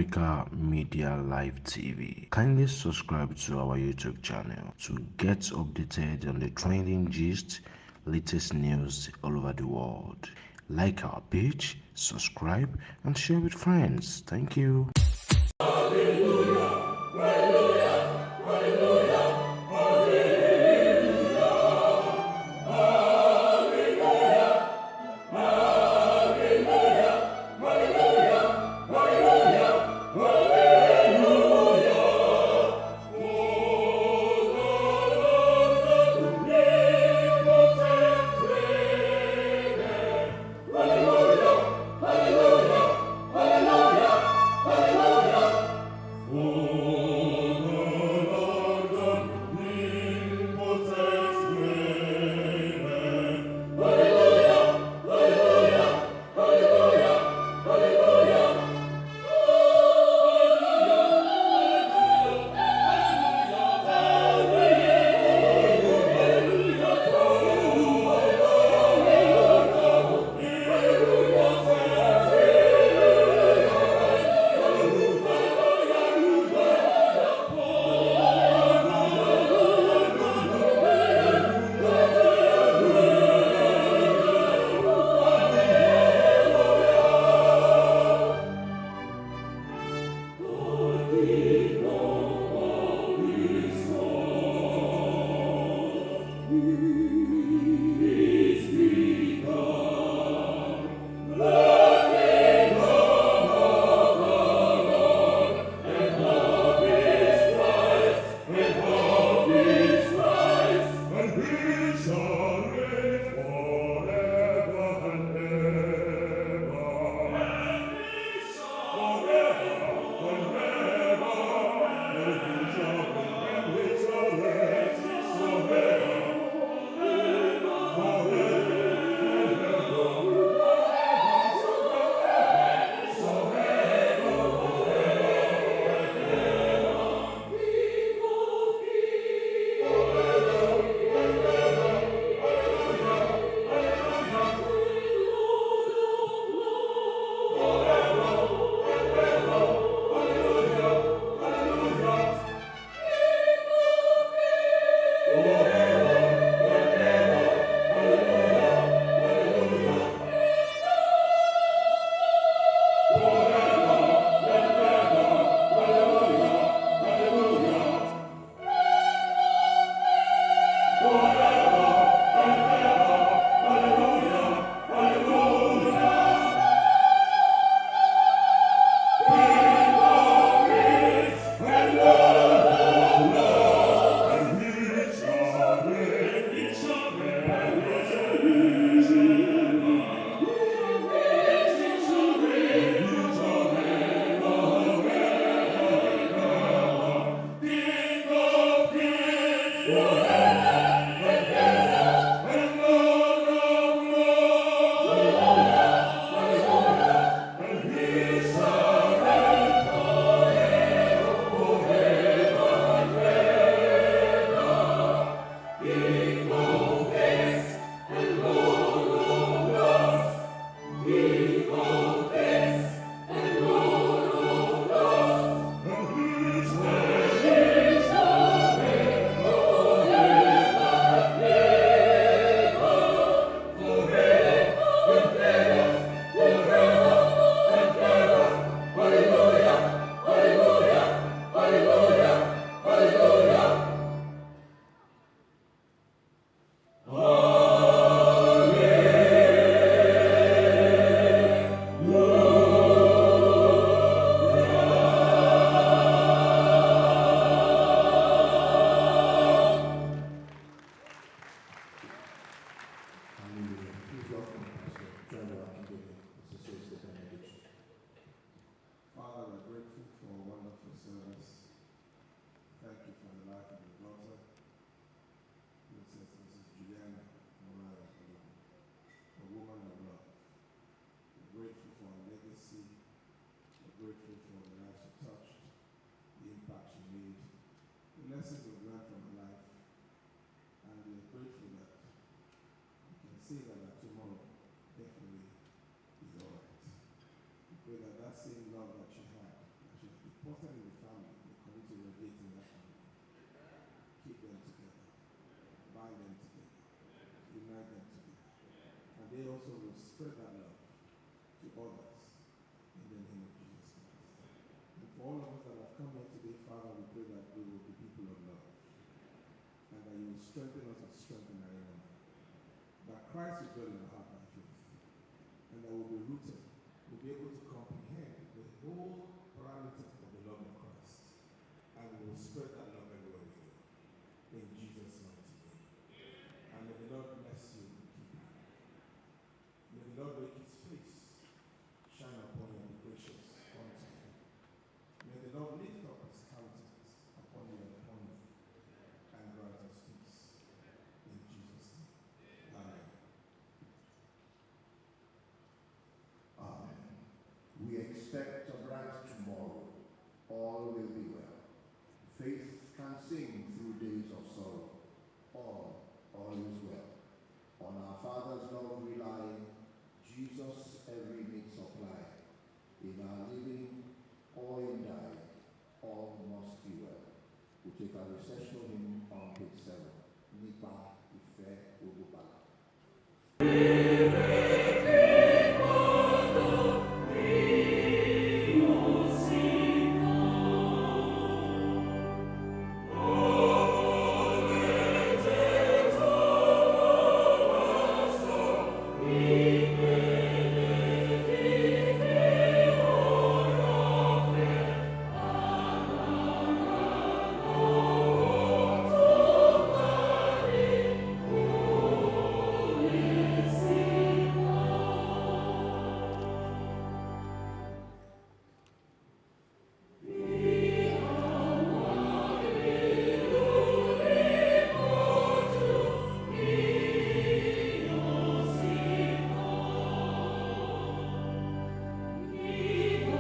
Africa Media Live TV. Kindly subscribe to our YouTube channel to get updated on the trending gist, latest news all over the world. Like our page, subscribe, and share with friends. Thank you. Father, we're grateful for a wonderful service. Thank you for the life of your daughter, Mrs. Juliana Morales, a woman of love. We're grateful for her legacy. We're grateful for the life she touched, the impact she made, the lessons we've learned from her life. And we're grateful that we can say that our tomorrow definitely is all right. We pray that that same love that she had, that also will spread that love to others in the name of Jesus Christ. And for all of us that have come here today, Father, we pray that we will be people of love and that you will strengthen us and strengthen our inner man. That Christ will dwell in our heart by faith and that we'll be rooted, we'll be able to comprehend the whole parameters of the love of Christ and we will spread that love everywhere we go. In Jesus' mighty name. And may the Lord bless you and keep you. May the Lord make his face shine upon you and be gracious unto you. May the Lord lift up his countenance upon you and upon you and grant us peace. In Jesus' name. Amen. Amen. We expect a bright tomorrow. All will be well. Faith can sing through days of sorrow. All is well. On our Father's love rely, Jesus every need supply. In our living or in dying, all must be well. We take our recessional hymn on page 7. Nipa Ife Olubala.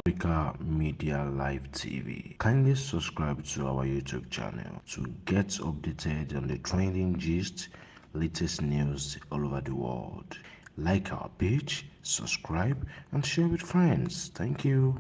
Africa Media Live TV. Kindly subscribe to our YouTube channel to get updated on the trending gist, latest news all over the world. Like our page, subscribe, and share with friends. Thank you.